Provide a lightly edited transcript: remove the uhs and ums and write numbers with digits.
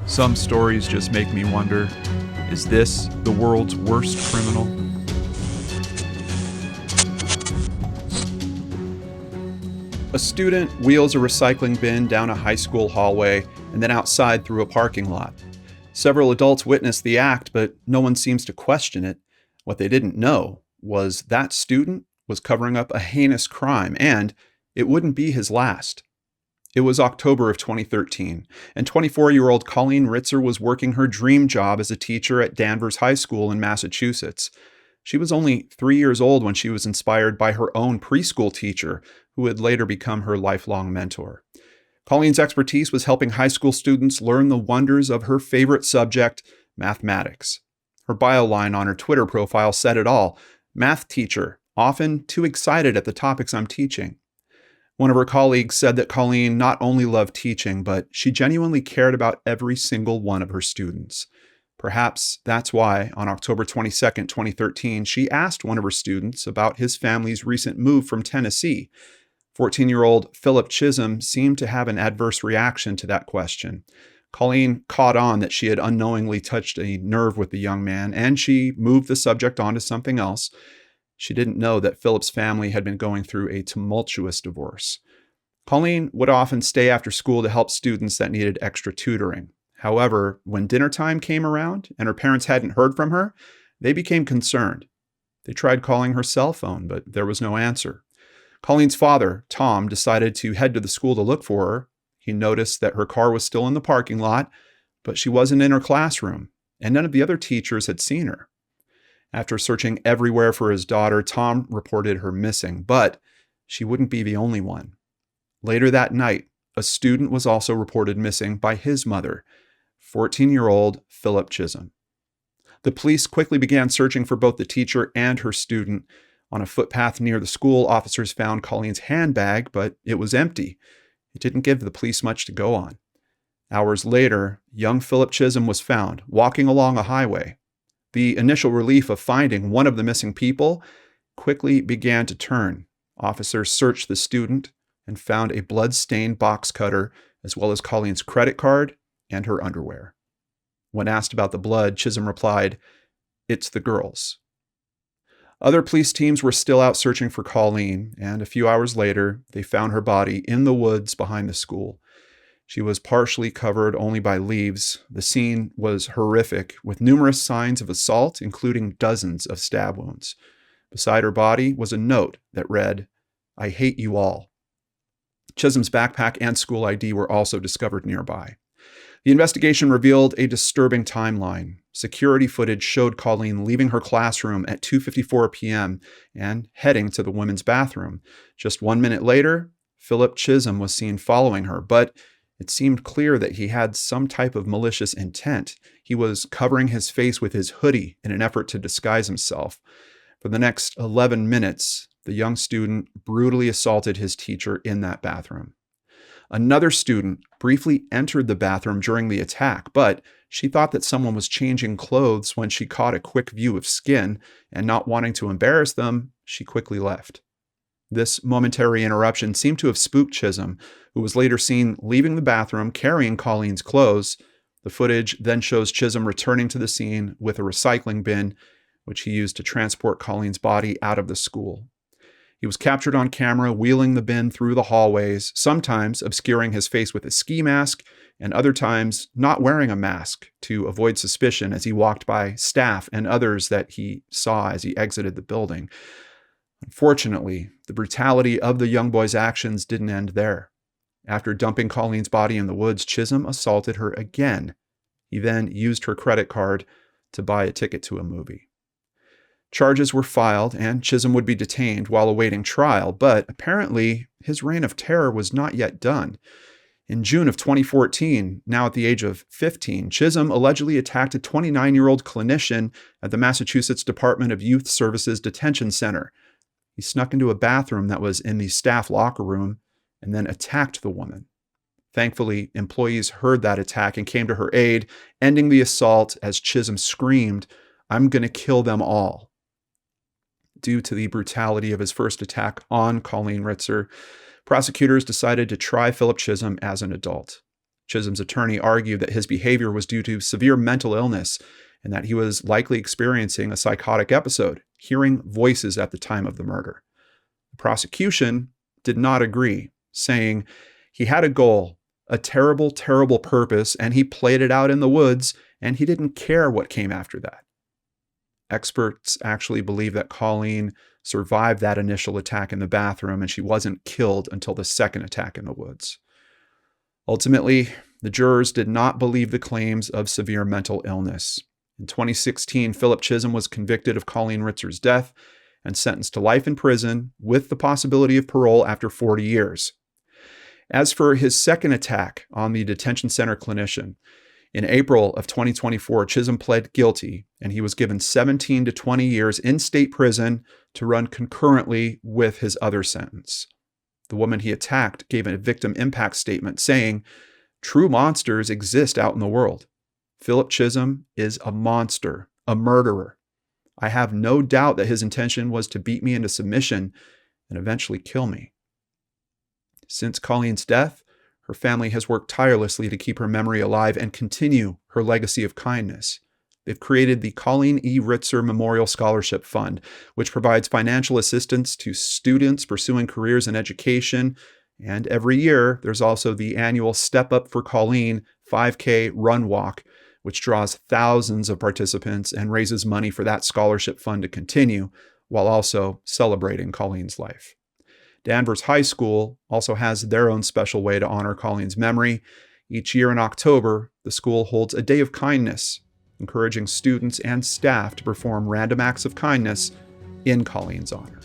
Some stories just make me wonder, is this the world's worst criminal? A student wheels a recycling bin down a high school hallway and then outside through a parking lot. Several adults witness the act, but no one seems to question it. What they didn't know was that student was covering up a heinous crime, and it wouldn't be his last. It was October of 2013, and 24-year-old Colleen Ritzer was working her dream job as a teacher at Danvers High School in Massachusetts. She was only 3 years old when she was inspired by her own preschool teacher, who would later become her lifelong mentor. Colleen's expertise was helping high school students learn the wonders of her favorite subject, mathematics. Her bio line on her Twitter profile said it all: "Math teacher, often too excited at the topics I'm teaching." One of her colleagues said that Colleen not only loved teaching, but she genuinely cared about every single one of her students. Perhaps that's why, on October 22nd, 2013, she asked one of her students about his family's recent move from Tennessee. 14-year-old Philip Chism seemed to have an adverse reaction to that question. Colleen caught on that she had unknowingly touched a nerve with the young man, and she moved the subject on to something else. She didn't know that Philip's family had been going through a tumultuous divorce. Colleen would often stay after school to help students that needed extra tutoring. However, when dinner time came around and her parents hadn't heard from her, they became concerned. They tried calling her cell phone, but there was no answer. Colleen's father, Tom, decided to head to the school to look for her. He noticed that her car was still in the parking lot, but she wasn't in her classroom, and none of the other teachers had seen her. After searching everywhere for his daughter, Tom reported her missing, but she wouldn't be the only one. Later that night, a student was also reported missing by his mother, 14-year-old Philip Chism. The police quickly began searching for both the teacher and her student. On a footpath near the school, officers found Colleen's handbag, but it was empty. It didn't give the police much to go on. Hours later, young Philip Chism was found, walking along a highway. The initial relief of finding one of the missing people quickly began to turn. Officers searched the student and found a blood-stained box cutter, as well as Colleen's credit card and her underwear. When asked about the blood, Chism replied, "It's the girls." Other police teams were still out searching for Colleen, and a few hours later, they found her body in the woods behind the school. She was partially covered only by leaves. The scene was horrific, with numerous signs of assault, including dozens of stab wounds. Beside her body was a note that read, "I hate you all." Chism's backpack and school ID were also discovered nearby. The investigation revealed a disturbing timeline. Security footage showed Colleen leaving her classroom at 2:54 p.m. and heading to the women's bathroom. Just 1 minute later, Philip Chism was seen following her, but it seemed clear that he had some type of malicious intent. He was covering his face with his hoodie in an effort to disguise himself. For the next 11 minutes, the young student brutally assaulted his teacher in that bathroom. Another student briefly entered the bathroom during the attack, but she thought that someone was changing clothes when she caught a quick view of skin, and not wanting to embarrass them, she quickly left. This momentary interruption seemed to have spooked Chism, who was later seen leaving the bathroom carrying Colleen's clothes. The footage then shows Chism returning to the scene with a recycling bin, which he used to transport Colleen's body out of the school. He was captured on camera wheeling the bin through the hallways, sometimes obscuring his face with a ski mask, and other times not wearing a mask to avoid suspicion as he walked by staff and others that he saw as he exited the building. Unfortunately, the brutality of the young boy's actions didn't end there. After dumping Colleen's body in the woods, Chism assaulted her again. He then used her credit card to buy a ticket to a movie. Charges were filed, and Chism would be detained while awaiting trial, but apparently his reign of terror was not yet done. In June of 2014, now at the age of 15, Chism allegedly attacked a 29-year-old clinician at the Massachusetts Department of Youth Services Detention Center. He snuck into a bathroom that was in the staff locker room and then attacked the woman. Thankfully, employees heard that attack and came to her aid, ending the assault as Chism screamed, "I'm gonna kill them all." Due to the brutality of his first attack on Colleen Ritzer, prosecutors decided to try Philip Chism as an adult. Chism's attorney argued that his behavior was due to severe mental illness and that he was likely experiencing a psychotic episode, hearing voices at the time of the murder. The prosecution did not agree, saying he had a goal, a terrible, terrible purpose, and he played it out in the woods, and he didn't care what came after that. Experts actually believe that Colleen survived that initial attack in the bathroom and she wasn't killed until the second attack in the woods. Ultimately, the jurors did not believe the claims of severe mental illness. In 2016, Philip Chism was convicted of Colleen Ritzer's death and sentenced to life in prison with the possibility of parole after 40 years. As for his second attack on the detention center clinician, in April of 2024, Chism pled guilty, and he was given 17 to 20 years in state prison to run concurrently with his other sentence. The woman he attacked gave a victim impact statement saying, "True monsters exist out in the world. Philip Chism is a monster, a murderer. I have no doubt that his intention was to beat me into submission and eventually kill me." Since Colleen's death, her family has worked tirelessly to keep her memory alive and continue her legacy of kindness. They've created the Colleen E. Ritzer Memorial Scholarship Fund, which provides financial assistance to students pursuing careers in education. And every year, there's also the annual Step Up for Colleen 5K Run Walk, which draws thousands of participants and raises money for that scholarship fund to continue, while also celebrating Colleen's life. Danvers High School also has their own special way to honor Colleen's memory. Each year in October, the school holds a day of kindness, encouraging students and staff to perform random acts of kindness in Colleen's honor.